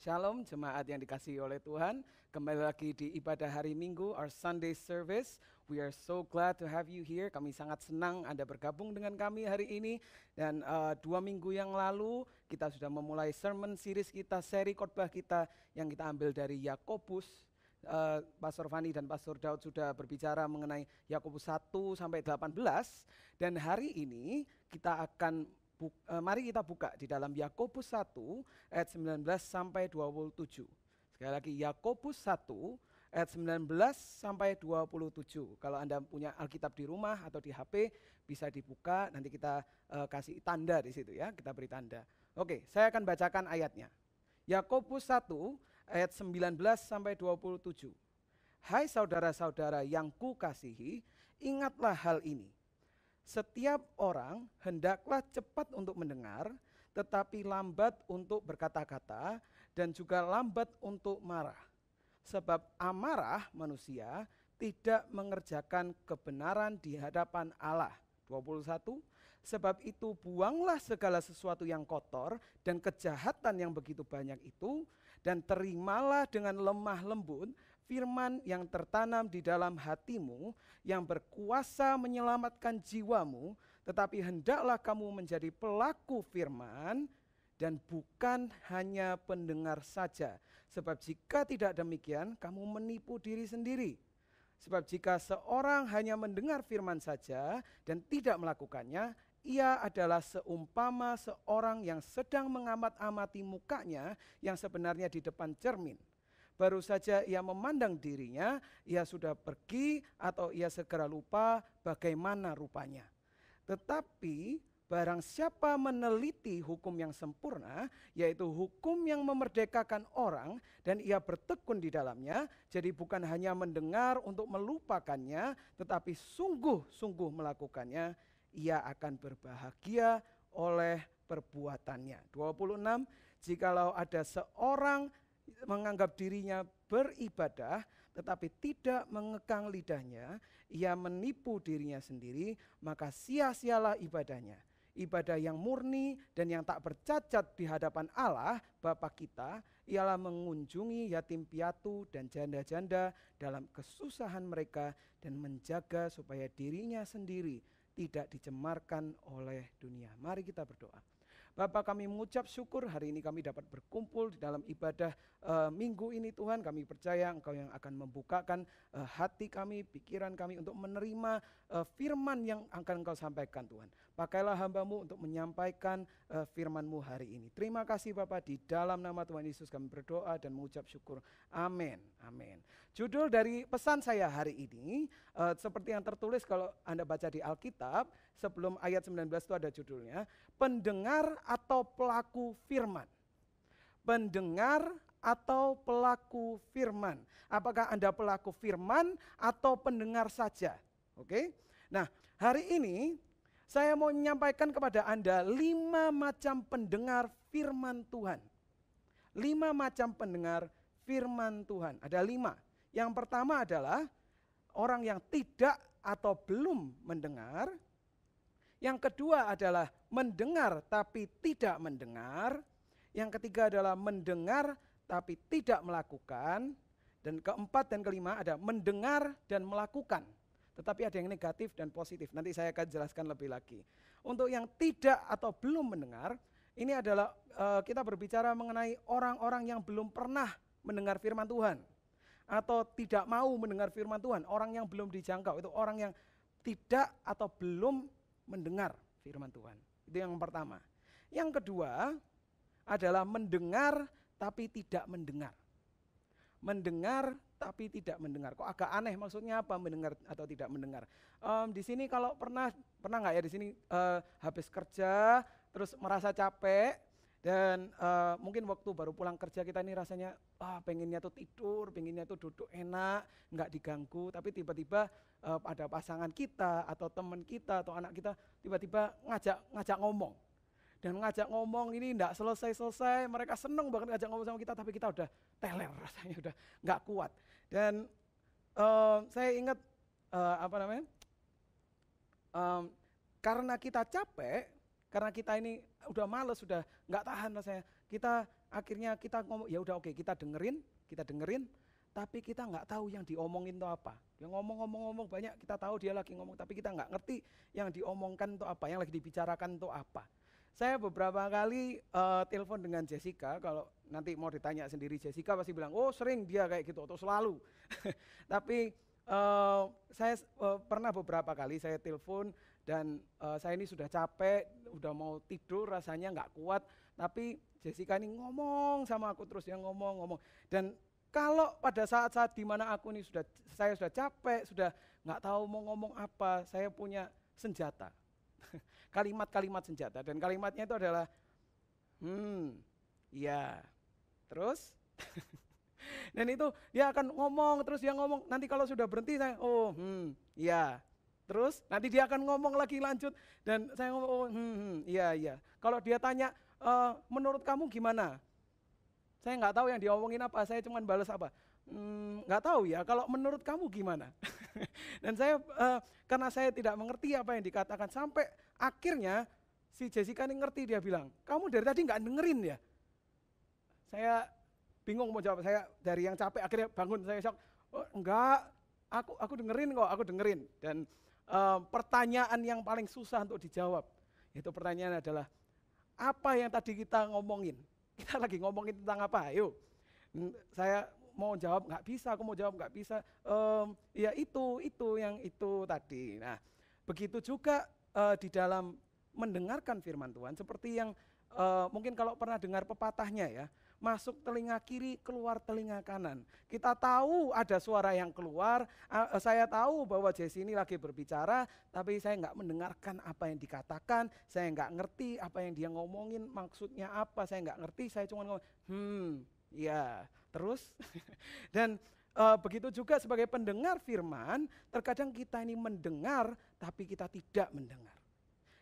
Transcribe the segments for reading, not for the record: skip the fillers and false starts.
Shalom jemaat yang dikasihi oleh Tuhan. Kembali lagi di ibadah hari Minggu, our Sunday service. We are so glad to have you here. Kami sangat senang Anda bergabung dengan kami hari ini. Dan 2 minggu yang lalu kita sudah memulai sermon series kita, seri khotbah kita yang kita ambil dari Yakobus. Pastor Fani dan Pastor Daud sudah berbicara mengenai Yakobus 1 sampai 18. Dan hari ini kita akan mari kita buka di dalam Yakobus 1 ayat 19 sampai 27. Sekali lagi Yakobus 1 ayat 19 sampai 27. Kalau Anda punya Alkitab di rumah atau di HP bisa dibuka, nanti kita kasih tanda di situ ya, kita beri tanda. Oke, saya akan bacakan ayatnya. Yakobus 1 ayat 19 sampai 27. Hai saudara-saudara yang kukasihi, ingatlah hal ini. Setiap orang hendaklah cepat untuk mendengar, tetapi lambat untuk berkata-kata, dan juga lambat untuk marah. Sebab amarah manusia tidak mengerjakan kebenaran di hadapan Allah. 21. Sebab itu buanglah segala sesuatu yang kotor dan kejahatan yang begitu banyak itu, dan terimalah dengan lemah lembut firman yang tertanam di dalam hatimu, yang berkuasa menyelamatkan jiwamu, tetapi hendaklah kamu menjadi pelaku firman dan bukan hanya pendengar saja. Sebab jika tidak demikian, kamu menipu diri sendiri. Sebab jika seorang hanya mendengar firman saja dan tidak melakukannya, ia adalah seumpama seorang yang sedang mengamat-amati mukanya yang sebenarnya di depan cermin. Baru saja ia memandang dirinya, ia sudah pergi atau ia segera lupa bagaimana rupanya. Tetapi barang siapa meneliti hukum yang sempurna, yaitu hukum yang memerdekakan orang, dan ia bertekun di dalamnya, jadi bukan hanya mendengar untuk melupakannya, tetapi sungguh-sungguh melakukannya, ia akan berbahagia oleh perbuatannya. 26, jikalau ada seorang menganggap dirinya beribadah tetapi tidak mengekang lidahnya, ia menipu dirinya sendiri, maka sia-sialah ibadahnya. Ibadah yang murni dan yang tak bercacat di hadapan Allah Bapa kita ialah mengunjungi yatim piatu dan janda-janda dalam kesusahan mereka dan menjaga supaya dirinya sendiri tidak dicemarkan oleh dunia. Mari kita berdoa. Bapa, kami mengucap syukur hari ini kami dapat berkumpul di dalam ibadah minggu ini Tuhan. Kami percaya Engkau yang akan membukakan hati kami, pikiran kami untuk menerima firman yang akan Engkau sampaikan Tuhan. Pakailah hamba-Mu untuk menyampaikan firman-Mu hari ini. Terima kasih Bapa, di dalam nama Tuhan Yesus kami berdoa dan mengucap syukur. Amin. Amin. Judul dari pesan saya hari ini seperti yang tertulis kalau Anda baca di Alkitab, sebelum ayat 19 itu ada judulnya, pendengar atau pelaku firman. Pendengar atau pelaku firman. Apakah Anda pelaku firman atau pendengar saja? Oke. Nah, hari ini saya mau menyampaikan kepada Anda 5 macam pendengar firman Tuhan. 5 macam pendengar firman Tuhan. Ada 5. Yang pertama adalah orang yang tidak atau belum mendengar. Yang kedua adalah mendengar tapi tidak mendengar. Yang ketiga adalah mendengar tapi tidak melakukan. Dan keempat dan kelima ada mendengar dan melakukan. Tetapi ada yang negatif dan positif. Nanti saya akan jelaskan lebih lagi. Untuk yang tidak atau belum mendengar, ini adalah kita berbicara mengenai orang-orang yang belum pernah mendengar firman Tuhan. Atau tidak mau mendengar firman Tuhan. Orang yang belum dijangkau, itu orang yang tidak atau belum mendengar firman Tuhan. Itu yang pertama. Yang kedua adalah mendengar tapi tidak mendengar. Mendengar tapi tidak mendengar. Kok agak aneh, maksudnya apa mendengar atau tidak mendengar? Di sini kalau pernah nggak ya di sini habis kerja terus merasa capek dan mungkin waktu baru pulang kerja kita ini rasanya pengennya tuh tidur, pengennya tuh duduk enak, nggak diganggu, tapi tiba-tiba ada pasangan kita atau teman kita atau anak kita tiba-tiba ngajak ngomong. Dan ngajak ngomong ini enggak selesai-selesai, mereka seneng banget ngajak ngomong sama kita, tapi kita udah teler rasanya, udah nggak kuat. Dan saya ingat karena kita capek, karena kita ini udah males, sudah nggak tahan rasanya, kita akhirnya kita ngomong, ya udah oke, kita dengerin, tapi kita nggak tahu yang diomongin itu apa. Dia ngomong banyak, kita tahu dia lagi ngomong, tapi kita nggak ngerti yang diomongkan itu apa, yang lagi dibicarakan itu apa. Saya beberapa kali telepon dengan Jessica, kalau nanti mau ditanya sendiri Jessica pasti bilang, oh sering dia kayak gitu, atau selalu. Tapi saya pernah beberapa kali saya telepon dan saya ini sudah capek, udah mau tidur, rasanya nggak kuat, tapi Jessica ini ngomong sama aku terus, yang ngomong. Dan kalau pada saat-saat di mana aku ini saya sudah capek, sudah nggak tahu mau ngomong apa, saya punya senjata. Kalimat-kalimat senjata, dan kalimatnya itu adalah ya, terus dan itu dia akan ngomong, terus dia ngomong, nanti kalau sudah berhenti saya ya, terus nanti dia akan ngomong lagi lanjut, dan saya ngomong iya. Kalau dia tanya menurut kamu gimana, saya nggak tahu yang diomongin apa, saya cuma balas apa, nggak tahu ya, kalau menurut kamu gimana. Dan saya karena saya tidak mengerti apa yang dikatakan, sampai akhirnya si Jessica ini ngerti, dia bilang, kamu dari tadi nggak dengerin ya. Saya bingung mau jawab, saya dari yang capek akhirnya bangun, saya shock, oh, enggak, aku dengerin kok, aku dengerin. Dan pertanyaan yang paling susah untuk dijawab, itu pertanyaan adalah, apa yang tadi kita ngomongin? Kita lagi ngomongin tentang apa? Ayo, saya mau jawab nggak bisa, aku mau jawab nggak bisa. Ya itu yang itu tadi. Nah, begitu juga di dalam mendengarkan firman Tuhan, seperti yang mungkin kalau pernah dengar pepatahnya ya, masuk telinga kiri, keluar telinga kanan. Kita tahu ada suara yang keluar, saya tahu bahwa Jesse ini lagi berbicara, tapi saya nggak mendengarkan apa yang dikatakan, saya nggak ngerti apa yang dia ngomongin, maksudnya apa, saya nggak ngerti, saya cuma ngomong, ya, terus. Dan begitu juga sebagai pendengar firman, terkadang kita ini mendengar, tapi kita tidak mendengar.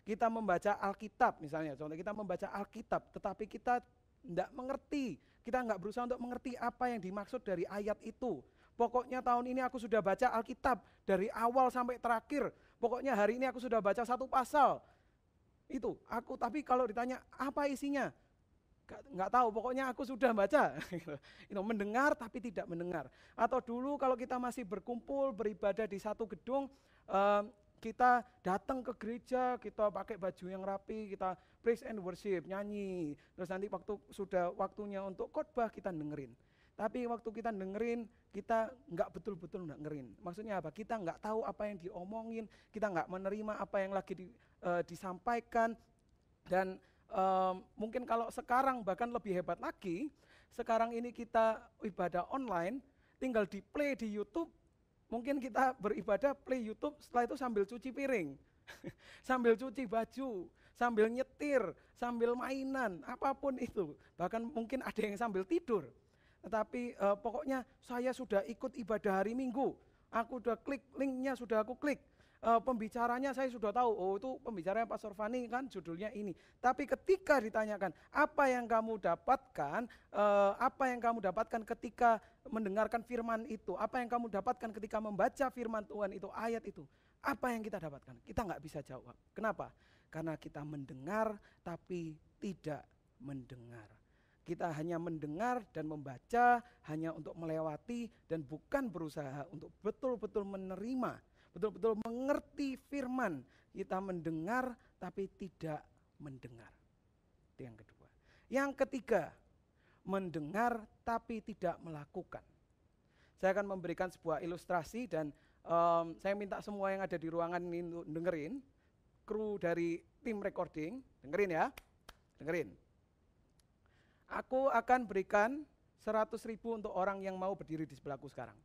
Kita membaca Alkitab misalnya, contoh kita membaca Alkitab, tetapi kita tidak mengerti, kita nggak berusaha untuk mengerti apa yang dimaksud dari ayat itu. Pokoknya tahun ini aku sudah baca Alkitab dari awal sampai terakhir, pokoknya hari ini aku sudah baca 1 pasal. Itu, tapi kalau ditanya apa isinya, nggak tahu, pokoknya aku sudah baca. Mendengar tapi tidak mendengar. Atau dulu kalau kita masih berkumpul, beribadah di satu gedung, kita datang ke gereja, kita pakai baju yang rapi, kita praise and worship, nyanyi. Terus nanti sudah waktunya untuk khotbah, kita dengerin. Tapi waktu kita dengerin, kita nggak betul-betul dengerin. Maksudnya apa? Kita nggak tahu apa yang diomongin, kita nggak menerima apa yang lagi disampaikan. Dan mungkin kalau sekarang bahkan lebih hebat lagi, sekarang ini kita ibadah online, tinggal di play di YouTube. Mungkin kita beribadah play YouTube, setelah itu sambil cuci piring, sambil cuci baju, sambil nyetir, sambil mainan, apapun itu. Bahkan mungkin ada yang sambil tidur. Tetapi pokoknya saya sudah ikut ibadah hari Minggu, aku udah klik linknya, sudah aku klik. Pembicaranya saya sudah tahu, oh itu pembicaranya Pastor Fani kan judulnya ini. Tapi ketika ditanyakan apa yang kamu dapatkan ketika mendengarkan firman itu, apa yang kamu dapatkan ketika membaca firman Tuhan itu, ayat itu, apa yang kita dapatkan? Kita nggak bisa jawab. Kenapa? Karena kita mendengar tapi tidak mendengar. Kita hanya mendengar dan membaca hanya untuk melewati dan bukan berusaha untuk betul-betul menerima, betul-betul mengerti firman. Kita mendengar tapi tidak mendengar. Itu yang kedua. Yang ketiga, mendengar tapi tidak melakukan. Saya akan memberikan sebuah ilustrasi dan saya minta semua yang ada di ruangan ini untuk dengerin. Kru dari tim recording, dengerin ya, dengerin. Aku akan berikan 100.000 untuk orang yang mau berdiri di sebelahku sekarang.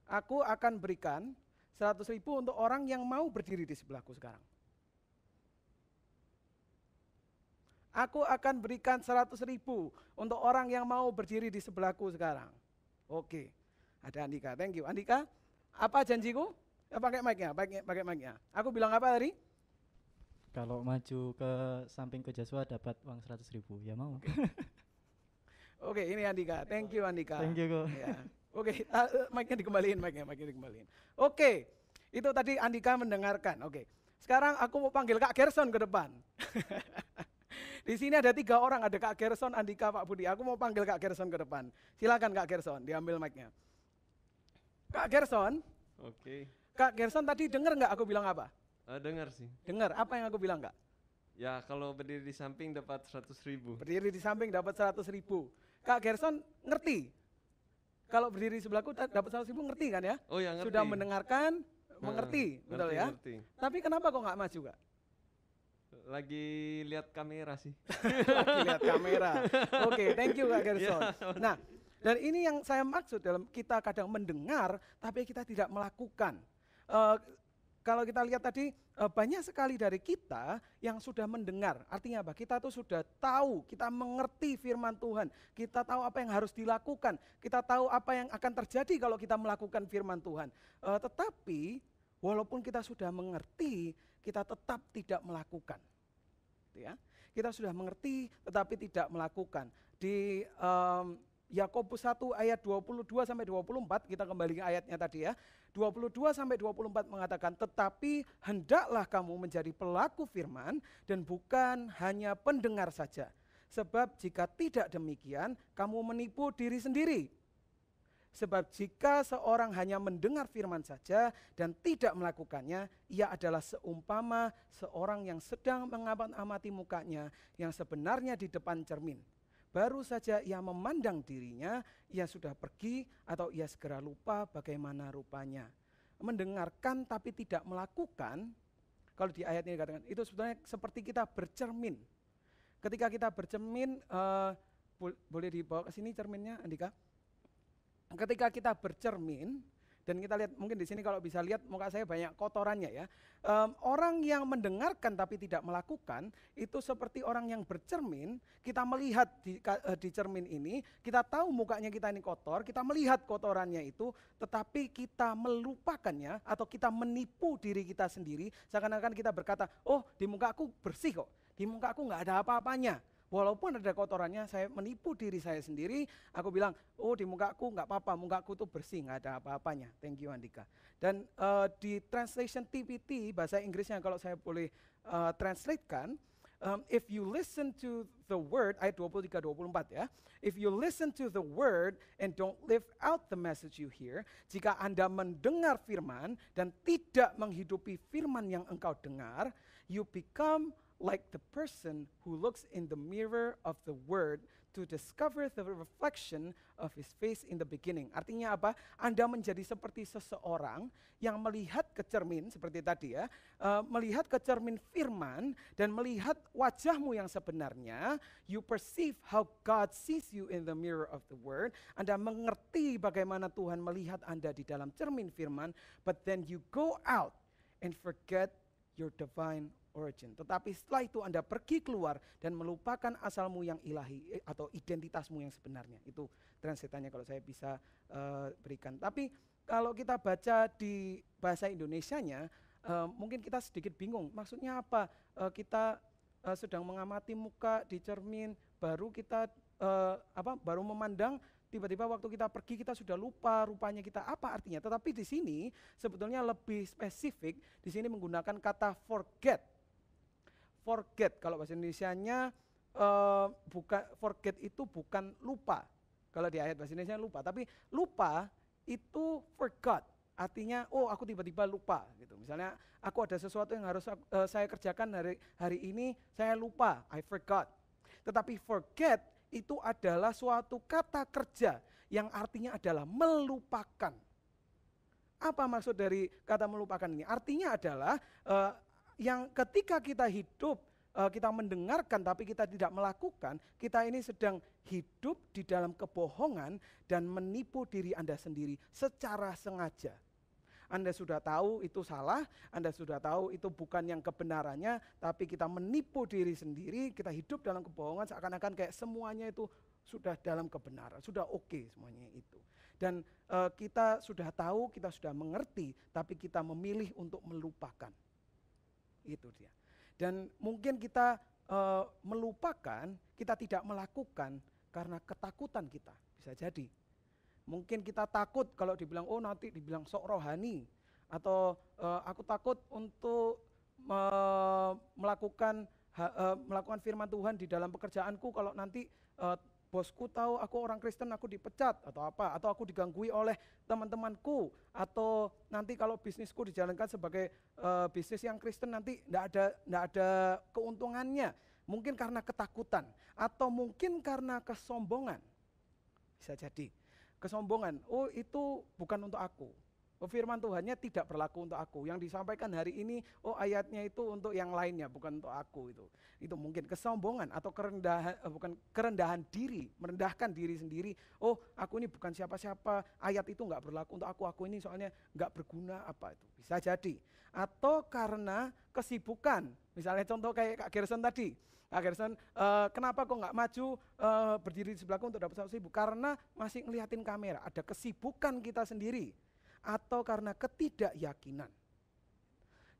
Aku akan berikan 100.000 untuk orang yang mau berdiri di sebelahku sekarang. Aku akan berikan 100.000 untuk orang yang mau berdiri di sebelahku sekarang. Oke, ada Andika, thank you. Andika, apa janjiku? Pakai mic-nya. Aku bilang apa tadi? Kalau maju ke samping ke Joshua dapat uang 100.000, ya mau. Oke, ini Andika, thank you Andika. Thank you kok. Ya. Oke, mic-nya dikembaliin. Oke, itu tadi Andika mendengarkan. Oke, sekarang aku mau panggil Kak Gerson ke depan. Di sini ada 3 orang, ada Kak Gerson, Andika, Pak Budi. Aku mau panggil Kak Gerson ke depan. Silakan Kak Gerson, diambil mic-nya. Kak Gerson, Oke, Kak Gerson tadi dengar nggak aku bilang apa? dengar sih. Dengar, apa yang aku bilang Kak? Ya kalau berdiri di samping dapat 100.000. Berdiri di samping dapat 100.000. Kak Gerson ngerti? Kalau berdiri sebelahku dapat 100.000 ngerti kan ya? Oh ya ngerti. Sudah mendengarkan, mengerti, betul ya? Ngerti. Tapi kenapa kok nggak maju Kak? Lagi lihat kamera sih. Lagi lihat kamera. Oke, thank you Kak Gerson. Nah, dan ini yang saya maksud dalam kita kadang mendengar, tapi kita tidak melakukan. Kalau kita lihat tadi, banyak sekali dari kita yang sudah mendengar. Artinya apa? Kita tuh sudah tahu, kita mengerti firman Tuhan. Kita tahu apa yang harus dilakukan. Kita tahu apa yang akan terjadi kalau kita melakukan firman Tuhan. Tetapi, walaupun kita sudah mengerti, kita tetap tidak melakukan. Ya. Kita sudah mengerti, tetapi tidak melakukan. Di Yakobus 1 ayat 22-24, kita kembali ke ayatnya tadi ya. 22-24 mengatakan, tetapi hendaklah kamu menjadi pelaku firman dan bukan hanya pendengar saja. Sebab jika tidak demikian, kamu menipu diri sendiri. Sebab jika seorang hanya mendengar firman saja dan tidak melakukannya, ia adalah seumpama seorang yang sedang mengamati mukanya yang sebenarnya di depan cermin. Baru saja ia memandang dirinya, ia sudah pergi atau ia segera lupa bagaimana rupanya. Mendengarkan tapi tidak melakukan, kalau di ayat ini dikatakan, itu sebenarnya seperti kita bercermin. Ketika kita bercermin, boleh dibawa ke sini cerminnya Andika? Ketika kita bercermin, dan kita lihat mungkin di sini kalau bisa lihat muka saya banyak kotorannya ya. Orang yang mendengarkan tapi tidak melakukan itu seperti orang yang bercermin. Kita melihat di cermin ini, kita tahu mukanya kita ini kotor, kita melihat kotorannya itu, tetapi kita melupakannya atau kita menipu diri kita sendiri. Seakan-akan kita berkata, oh di mukaku bersih kok, di mukaku nggak ada apa-apanya. Walaupun ada kotorannya, saya menipu diri saya sendiri. Aku bilang, oh di mukaku nggak apa-apa, mukaku tuh bersih, nggak ada apa-apanya. Thank you Andika. Dan di translation TPT, bahasa Inggrisnya kalau saya boleh translatekan, if you listen to the word, ayat 23-24 ya. If you listen to the word and don't live out the message you hear, jika Anda mendengar firman dan tidak menghidupi firman yang engkau dengar, you become like the person who looks in the mirror of the word to discover the reflection of his face in the beginning. Artinya apa? Anda menjadi seperti seseorang yang melihat ke cermin, seperti tadi ya, melihat ke cermin firman dan melihat wajahmu yang sebenarnya. You perceive how God sees you in the mirror of the word. Anda mengerti bagaimana Tuhan melihat Anda di dalam cermin firman, but then you go out and forget your divine origin. Tetapi setelah itu Anda pergi keluar dan melupakan asalmu yang ilahi atau identitasmu yang sebenarnya. Itu translatannya kalau saya bisa berikan. Tapi kalau kita baca di bahasa Indonesianya, mungkin kita sedikit bingung. Maksudnya apa? Kita sedang mengamati muka di cermin, baru kita baru memandang. Tiba-tiba waktu kita pergi kita sudah lupa rupanya kita apa artinya. Tetapi di sini sebetulnya lebih spesifik, di sini menggunakan kata forget. Forget, kalau bahasa Indonesianya bukan forget itu bukan lupa. Kalau di ayat bahasa Indonesia lupa, tapi lupa itu forgot. Artinya, oh aku tiba-tiba lupa gitu. Misalnya aku ada sesuatu yang harus saya kerjakan hari ini, saya lupa, I forgot. Tetapi forget itu adalah suatu kata kerja yang artinya adalah melupakan. Apa maksud dari kata melupakan ini? Artinya adalah yang ketika kita hidup, kita mendengarkan tapi kita tidak melakukan, kita ini sedang hidup di dalam kebohongan dan menipu diri Anda sendiri secara sengaja. Anda sudah tahu itu salah, Anda sudah tahu itu bukan yang kebenarannya, tapi kita menipu diri sendiri, kita hidup dalam kebohongan seakan-akan kayak semuanya itu sudah dalam kebenaran, sudah oke semuanya itu. Dan kita sudah tahu, kita sudah mengerti, tapi kita memilih untuk melupakan. Itu dia. Dan mungkin kita melupakan, kita tidak melakukan karena ketakutan kita, bisa jadi. Mungkin kita takut kalau dibilang, oh nanti dibilang sok rohani. Atau aku takut untuk melakukan melakukan firman Tuhan di dalam pekerjaanku, kalau nanti bosku tahu aku orang Kristen, aku dipecat atau apa, atau aku diganggui oleh teman-temanku, atau nanti kalau bisnisku dijalankan sebagai bisnis yang Kristen nanti enggak ada keuntungannya. Mungkin karena ketakutan atau mungkin karena kesombongan. Bisa jadi kesombongan, oh itu bukan untuk aku. Oh, firman Tuhannya tidak berlaku untuk aku. Yang disampaikan hari ini, oh ayatnya itu untuk yang lainnya, bukan untuk aku itu. Itu mungkin kesombongan atau kerendahan diri, merendahkan diri sendiri. Oh, aku ini bukan siapa-siapa, ayat itu enggak berlaku untuk aku ini soalnya enggak berguna apa itu. Bisa jadi. Atau karena kesibukan. Misalnya contoh kayak Kak Gerson tadi. Kak Gerson, kenapa kok enggak maju berdiri di sebelahku untuk dapat 100.000? Karena masih ngeliatin kamera, ada kesibukan kita sendiri. Atau karena ketidakyakinan.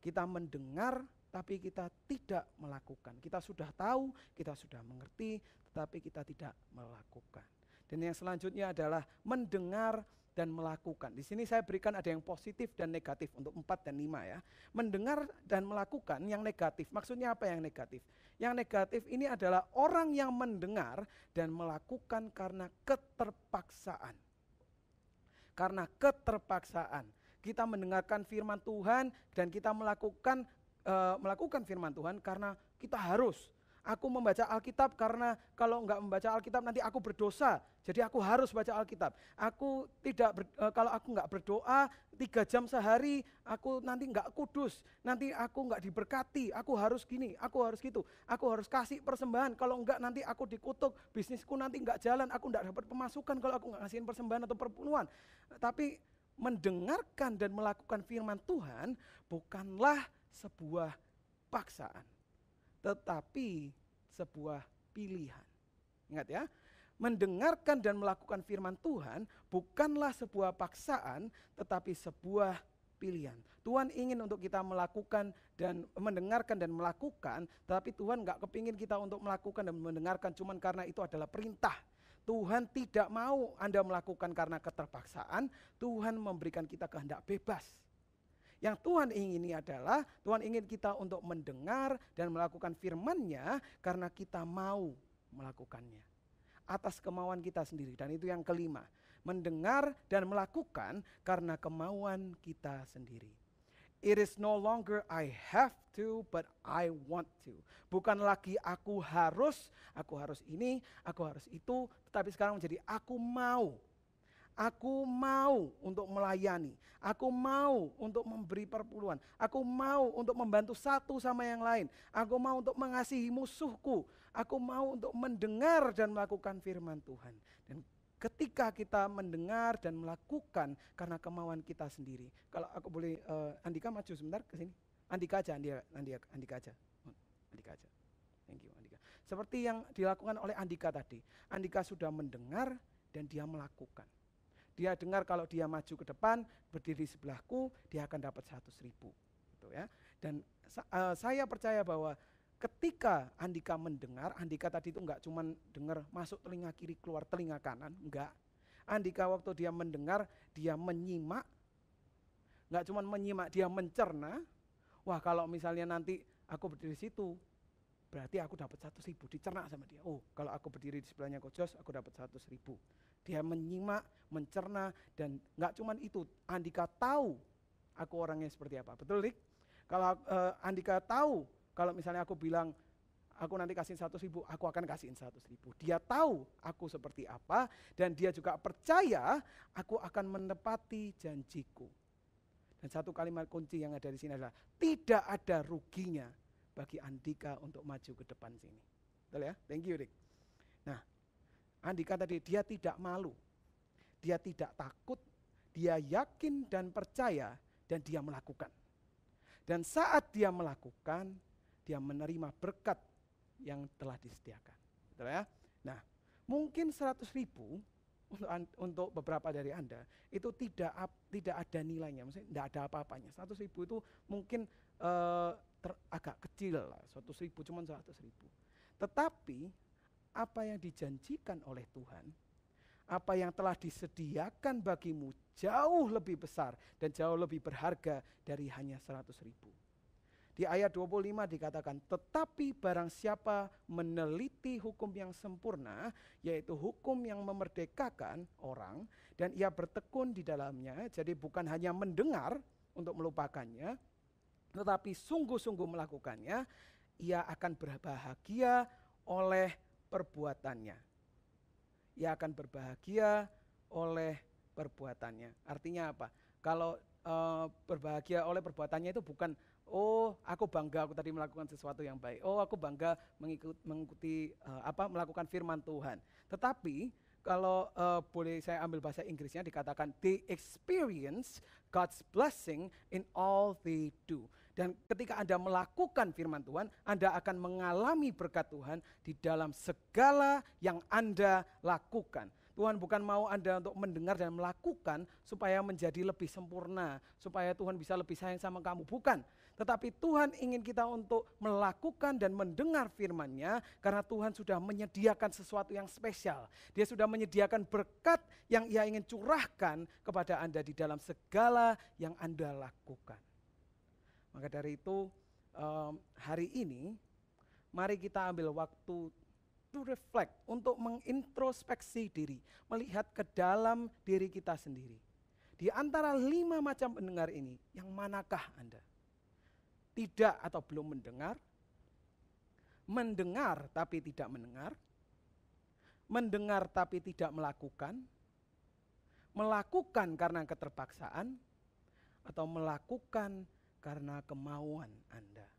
Kita mendengar tapi kita tidak melakukan. Kita sudah tahu, kita sudah mengerti, tetapi kita tidak melakukan. Dan yang selanjutnya adalah mendengar dan melakukan. Di sini saya berikan ada yang positif dan negatif untuk 4 dan 5 ya. Mendengar dan melakukan yang negatif. Maksudnya apa yang negatif? Yang negatif ini adalah orang yang mendengar dan melakukan karena keterpaksaan. Karena keterpaksaan. Kita mendengarkan firman Tuhan dan kita melakukan firman Tuhan karena kita harus. Aku membaca Alkitab karena kalau enggak membaca Alkitab nanti aku berdosa. Jadi aku harus baca Alkitab. Aku kalau aku enggak berdoa 3 jam sehari, aku nanti enggak kudus. Nanti aku enggak diberkati. Aku harus gini, aku harus gitu. Aku harus kasih persembahan. Kalau enggak nanti aku dikutuk, bisnisku nanti enggak jalan. Aku enggak dapat pemasukan kalau aku enggak ngasihin persembahan atau perpuluhan. Tapi mendengarkan dan melakukan firman Tuhan bukanlah sebuah paksaan, tetapi sebuah pilihan. Ingat ya, mendengarkan dan melakukan firman Tuhan bukanlah sebuah paksaan, tetapi sebuah pilihan. Tuhan ingin untuk kita melakukan dan mendengarkan dan melakukan, tetapi Tuhan enggak kepingin kita untuk melakukan dan mendengarkan cuman karena itu adalah perintah. Tuhan tidak mau Anda melakukan karena keterpaksaan, Tuhan memberikan kita kehendak bebas. Yang Tuhan ingini adalah, Tuhan ingin kita untuk mendengar dan melakukan firman-Nya karena kita mau melakukannya. Atas kemauan kita sendiri, dan itu yang kelima. Mendengar dan melakukan karena kemauan kita sendiri. It is no longer I have to, but I want to. Bukan lagi aku harus ini, aku harus itu, tetapi sekarang menjadi aku mau. Aku mau untuk melayani, aku mau untuk memberi perpuluhan, aku mau untuk membantu satu sama yang lain, aku mau untuk mengasihi musuhku, aku mau untuk mendengar dan melakukan firman Tuhan. Dan ketika kita mendengar dan melakukan karena kemauan kita sendiri. Kalau aku boleh, Andika maju sebentar ke sini. Andika aja. Andika aja. Thank you Andika. Seperti yang dilakukan oleh Andika tadi. Andika sudah mendengar dan dia melakukan. Dia dengar kalau dia maju ke depan, berdiri sebelahku, dia akan dapat 100.000. Gitu ya. Dan saya percaya bahwa ketika Andika mendengar, Andika tadi itu enggak cuma dengar masuk telinga kiri keluar telinga kanan, enggak. Andika waktu dia mendengar, dia menyimak, enggak cuma menyimak, dia mencerna. Wah kalau misalnya nanti aku berdiri situ, berarti aku dapat 100.000, dicerna sama dia. Oh kalau aku berdiri di sebelahnya Coach Jos, aku dapat 100.000. Dia menyimak, mencerna, dan enggak cuma itu, Andika tahu aku orangnya seperti apa. Betul Rik? Kalau Andika tahu, kalau misalnya aku bilang, aku nanti kasihin 100.000, aku akan kasihin 100.000. Dia tahu aku seperti apa, dan dia juga percaya aku akan menepati janjiku. Dan satu kalimat kunci yang ada di sini adalah, tidak ada ruginya bagi Andika untuk maju ke depan sini. Betul ya? Thank you Rik. Nah, Andika tadi, dia tidak malu, dia tidak takut, dia yakin dan percaya, dan dia melakukan. Dan saat dia melakukan, dia menerima berkat yang telah disediakan. Betul ya? Nah, mungkin 100.000 untuk beberapa dari Anda itu tidak ada nilainya, maksudnya tidak ada apa-apanya. 100.000 itu mungkin agak kecil lah, 100.000 cuma 100.000. Tetapi apa yang dijanjikan oleh Tuhan, apa yang telah disediakan bagimu jauh lebih besar dan jauh lebih berharga dari hanya 100.000. Di ayat 25 dikatakan, tetapi barang siapa meneliti hukum yang sempurna, yaitu hukum yang memerdekakan orang, dan ia bertekun di dalamnya, jadi bukan hanya mendengar untuk melupakannya, tetapi sungguh-sungguh melakukannya, ia akan berbahagia oleh perbuatannya. Ia akan berbahagia oleh perbuatannya. Artinya apa? Kalau berbahagia oleh perbuatannya itu bukan, oh aku bangga aku tadi melakukan sesuatu yang baik. Oh aku bangga mengikuti melakukan firman Tuhan. Tetapi kalau boleh saya ambil bahasa Inggrisnya dikatakan they experience God's blessing in all they do. Dan ketika Anda melakukan firman Tuhan, Anda akan mengalami berkat Tuhan di dalam segala yang Anda lakukan. Tuhan bukan mau Anda untuk mendengar dan melakukan supaya menjadi lebih sempurna, supaya Tuhan bisa lebih sayang sama kamu, bukan. Tetapi Tuhan ingin kita untuk melakukan dan mendengar firman-Nya karena Tuhan sudah menyediakan sesuatu yang spesial. Dia sudah menyediakan berkat yang Ia ingin curahkan kepada Anda di dalam segala yang Anda lakukan. Maka dari itu hari ini mari kita ambil waktu to reflect, untuk mengintrospeksi diri, melihat ke dalam diri kita sendiri. Di antara 5 macam pendengar ini, yang manakah Anda? Tidak atau belum mendengar, mendengar tapi tidak mendengar, mendengar tapi tidak melakukan karena keterpaksaan, atau melakukan karena kemauan Anda.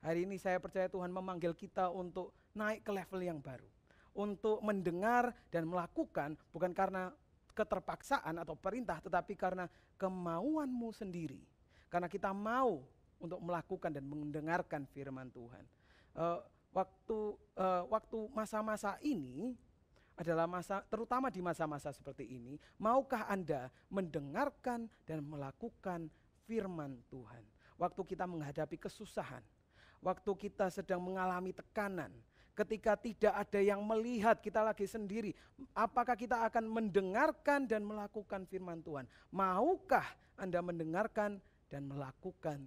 Hari ini saya percaya Tuhan memanggil kita untuk naik ke level yang baru. Untuk mendengar dan melakukan bukan karena keterpaksaan atau perintah, tetapi karena kemauanmu sendiri. Karena kita mau untuk melakukan dan mendengarkan firman Tuhan. Waktu masa-masa ini adalah masa, terutama di masa-masa seperti ini, maukah Anda mendengarkan dan melakukan firman Tuhan? Waktu kita menghadapi kesusahan, waktu kita sedang mengalami tekanan, ketika tidak ada yang melihat, kita lagi sendiri, apakah kita akan mendengarkan dan melakukan firman Tuhan? Maukah Anda mendengarkan dan melakukan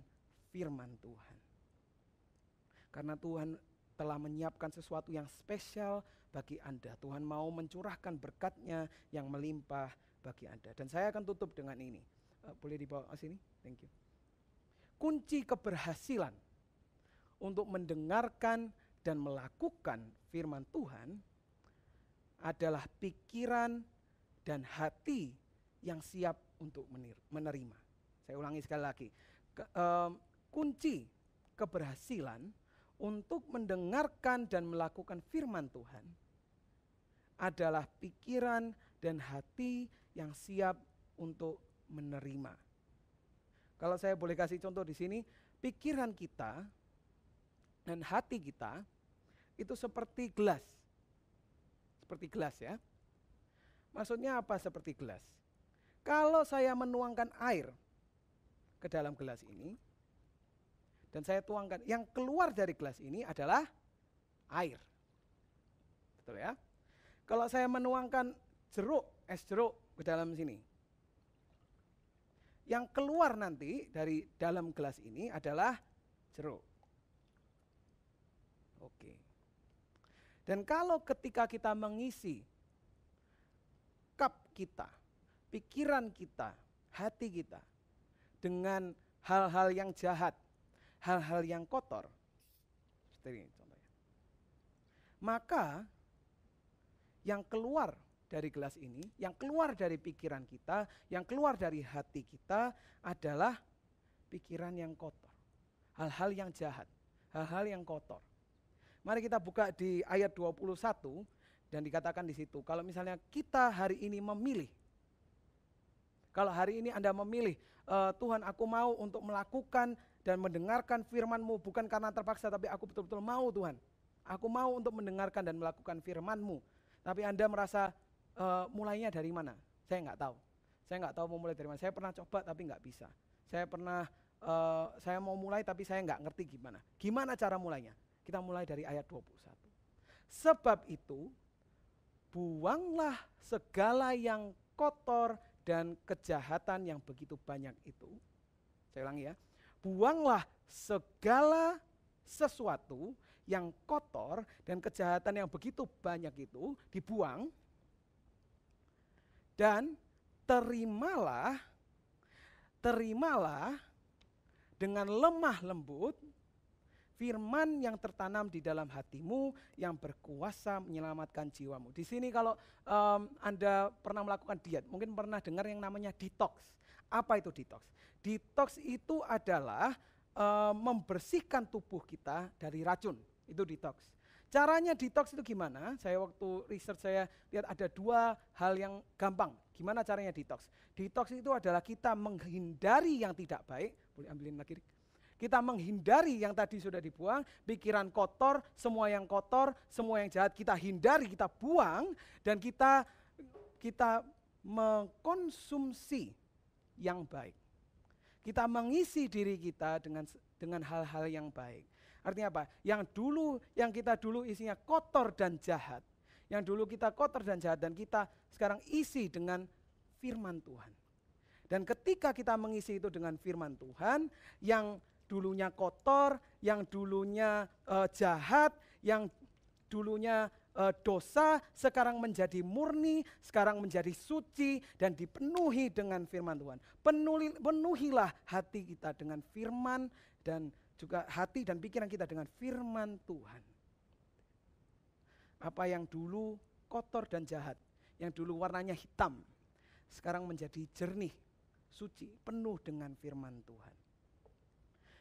firman Tuhan? Karena Tuhan telah menyiapkan sesuatu yang spesial bagi Anda. Tuhan mau mencurahkan berkat-Nya yang melimpah bagi Anda. Dan saya akan tutup dengan ini. Boleh dibawa ke sini? Thank you. Kunci keberhasilan untuk mendengarkan dan melakukan firman Tuhan adalah pikiran dan hati yang siap untuk menerima. Saya ulangi sekali lagi. Kunci keberhasilan untuk mendengarkan dan melakukan firman Tuhan adalah pikiran dan hati yang siap untuk menerima. Kalau saya boleh kasih contoh di sini, pikiran kita dan hati kita itu seperti gelas. Seperti gelas ya. Maksudnya apa seperti gelas? Kalau saya menuangkan air ke dalam gelas ini, dan saya tuangkan, yang keluar dari gelas ini adalah air. Betul ya? Kalau saya menuangkan es jeruk ke dalam sini, yang keluar nanti dari dalam gelas ini adalah jeruk. Oke. Dan kalau ketika kita mengisi cup kita, pikiran kita, hati kita dengan hal-hal yang jahat, hal-hal yang kotor, seperti ini contohnya, maka yang keluar dari gelas ini, yang keluar dari pikiran kita, yang keluar dari hati kita adalah pikiran yang kotor, hal-hal yang jahat, hal-hal yang kotor. Mari kita buka di ayat 21 dan dikatakan di situ, kalau misalnya kita hari ini memilih, kalau hari ini Anda memilih, Tuhan aku mau untuk melakukan dan mendengarkan firman-Mu bukan karena terpaksa, tapi aku betul-betul mau Tuhan. Aku mau untuk mendengarkan dan melakukan firman-Mu. Tapi Anda merasa mulainya dari mana? Saya nggak tahu. Saya nggak tahu mau mulai dari mana. Saya pernah coba tapi nggak bisa. Saya mau mulai tapi saya nggak ngerti gimana. Gimana cara mulainya? Kita mulai dari ayat 21. Sebab itu, buanglah segala yang kotor dan kejahatan yang begitu banyak itu. Saya ulangi ya. Buanglah segala sesuatu yang kotor dan kejahatan yang begitu banyak itu dibuang, dan terimalah dengan lemah lembut firman yang tertanam di dalam hatimu yang berkuasa menyelamatkan jiwamu. Di sini kalau Anda pernah melakukan diet, mungkin pernah dengar yang namanya detox. Apa itu detox? Detox itu adalah membersihkan tubuh kita dari racun. Itu detox. Caranya detox itu gimana? Saya waktu research saya lihat ada 2 hal yang gampang. Gimana caranya detox? Detox itu adalah kita menghindari yang tidak baik. Boleh ambilin lagi, Rik? Kita menghindari yang tadi sudah dibuang, pikiran kotor, semua yang jahat kita hindari, kita buang, dan kita mengkonsumsi yang baik. Kita mengisi diri kita dengan hal-hal yang baik. Artinya apa? Yang kita dulu isinya kotor dan jahat. Yang dulu kita kotor dan jahat, dan kita sekarang isi dengan firman Tuhan. Dan ketika kita mengisi itu dengan firman Tuhan, yang dulunya kotor, yang dulunya jahat, yang dulunya dosa, sekarang menjadi murni, sekarang menjadi suci dan dipenuhi dengan firman Tuhan. Penuhilah hati kita dengan firman, dan juga hati dan pikiran kita dengan firman Tuhan. Apa yang dulu kotor dan jahat, yang dulu warnanya hitam, sekarang menjadi jernih, suci, penuh dengan firman Tuhan.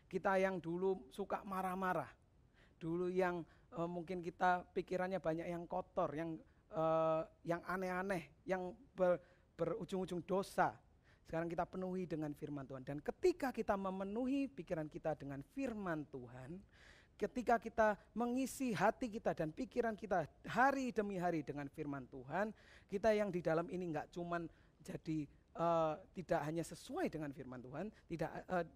Kita yang dulu suka marah-marah, dulu yang mungkin kita pikirannya banyak yang kotor, yang aneh-aneh, yang berujung-ujung dosa, sekarang kita penuhi dengan firman Tuhan. Dan ketika kita memenuhi pikiran kita dengan firman Tuhan, ketika kita mengisi hati kita dan pikiran kita hari demi hari dengan firman Tuhan, kita yang di dalam ini enggak cuman jadi tidak hanya sesuai dengan firman Tuhan,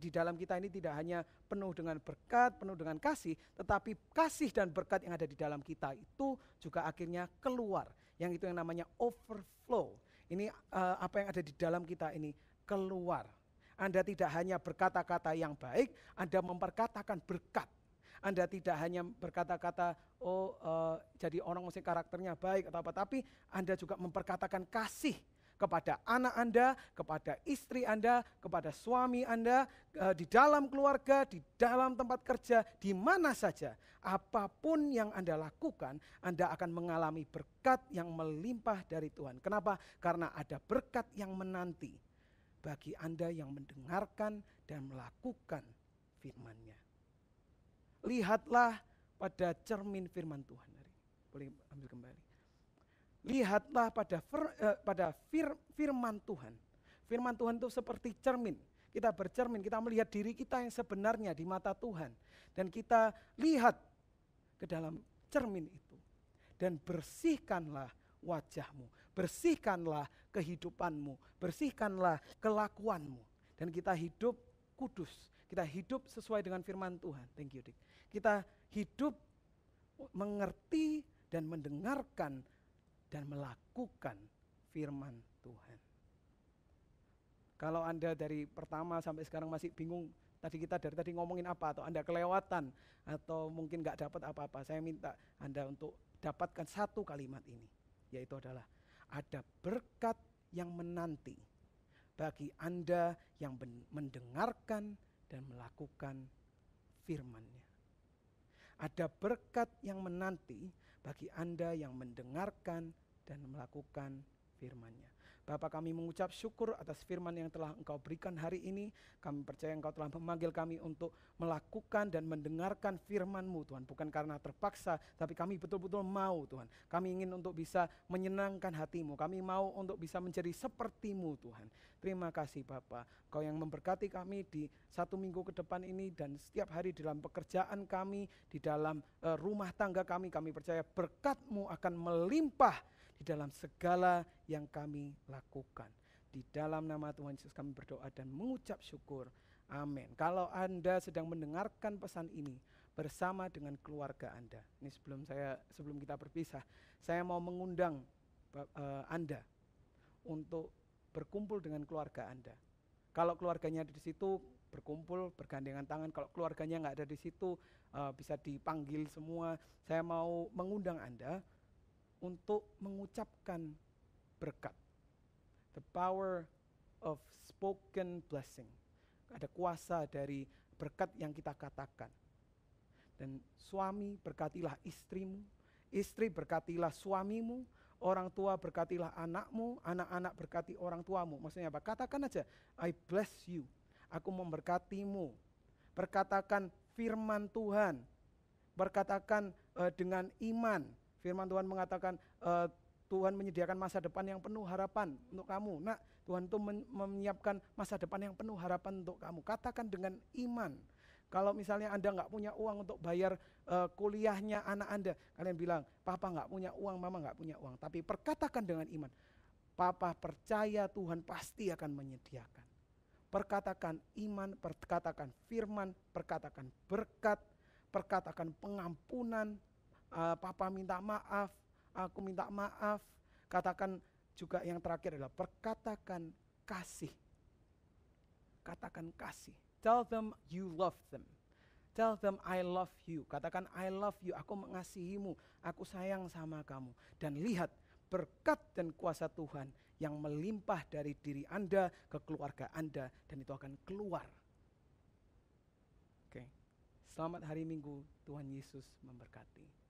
di dalam kita ini tidak hanya penuh dengan berkat, penuh dengan kasih, tetapi kasih dan berkat yang ada di dalam kita itu juga akhirnya keluar. Yang itu yang namanya overflow. Ini apa yang ada di dalam kita ini keluar. Anda tidak hanya berkata-kata yang baik, Anda memperkatakan berkat. Anda tidak hanya berkata-kata, jadi orang mesti karakternya baik atau apa, tapi Anda juga memperkatakan kasih kepada anak Anda, kepada istri Anda, kepada suami Anda, di dalam keluarga, di dalam tempat kerja, di mana saja. Apapun yang Anda lakukan, Anda akan mengalami berkat yang melimpah dari Tuhan. Kenapa? Karena ada berkat yang menanti bagi Anda yang mendengarkan dan melakukan firman-Nya. Lihatlah pada cermin firman Tuhan. Boleh ambil kembali. Lihatlah pada firman Tuhan. Firman Tuhan itu seperti cermin. Kita bercermin, kita melihat diri kita yang sebenarnya di mata Tuhan. Dan kita lihat ke dalam cermin itu. Dan bersihkanlah wajahmu, bersihkanlah kehidupanmu, bersihkanlah kelakuanmu. Dan kita hidup kudus, kita hidup sesuai dengan firman Tuhan. Thank you, Dik. Kita hidup mengerti dan mendengarkan dan melakukan firman Tuhan. Kalau Anda dari pertama sampai sekarang masih bingung, dari tadi ngomongin apa, atau Anda kelewatan, atau mungkin nggak dapat apa-apa, saya minta Anda untuk dapatkan satu kalimat ini, yaitu adalah ada berkat yang menanti bagi Anda yang mendengarkan dan melakukan firman-Nya. Ada berkat yang menanti bagi Anda yang mendengarkan dan melakukan firman-Nya. Bapa, kami mengucap syukur atas firman yang telah Engkau berikan hari ini. Kami percaya Engkau telah memanggil kami untuk melakukan dan mendengarkan firman-Mu, Tuhan. Bukan karena terpaksa, tapi kami betul-betul mau, Tuhan. Kami ingin untuk bisa menyenangkan hati-Mu. Kami mau untuk bisa menjadi seperti-Mu, Tuhan. Terima kasih Bapa. Engkau yang memberkati kami di 1 minggu ke depan ini, dan setiap hari dalam pekerjaan kami, di dalam rumah tangga kami percaya berkat-Mu akan melimpah di dalam segala yang kami lakukan. Di dalam nama Tuhan Yesus kami berdoa dan mengucap syukur. Amin. Kalau Anda sedang mendengarkan pesan ini bersama dengan keluarga Anda. Ini sebelum kita berpisah, saya mau mengundang Anda untuk berkumpul dengan keluarga Anda. Kalau keluarganya di situ, berkumpul, bergandengan tangan. Kalau keluarganya nggak ada di situ, bisa dipanggil semua. Saya mau mengundang Anda untuk mengucapkan berkat. The power of spoken blessing. Ada kuasa dari berkat yang kita katakan. Dan suami, berkatilah istrimu, istri berkatilah suamimu, orang tua berkatilah anakmu, anak-anak berkati orang tuamu. Maksudnya apa? Katakan aja, I bless you, aku memberkatimu. Berkatakan firman Tuhan, berkatakan dengan iman. Firman Tuhan mengatakan Tuhan menyediakan masa depan yang penuh harapan untuk kamu. Nah, Tuhan itu menyiapkan masa depan yang penuh harapan untuk kamu. Katakan dengan iman. Kalau misalnya Anda nggak punya uang untuk bayar kuliahnya anak Anda, kalian bilang, Papa nggak punya uang, Mama nggak punya uang. Tapi perkatakan dengan iman, Papa percaya Tuhan pasti akan menyediakan. Perkatakan iman, perkatakan firman, perkatakan berkat, perkatakan pengampunan, Papa minta maaf, aku minta maaf. Katakan juga yang terakhir adalah perkatakan kasih. Katakan kasih. Tell them you love them. Tell them I love you. Katakan I love you, aku mengasihimu, aku sayang sama kamu. Dan lihat berkat dan kuasa Tuhan yang melimpah dari diri Anda ke keluarga Anda, dan itu akan keluar. Oke. Selamat hari Minggu, Tuhan Yesus memberkati.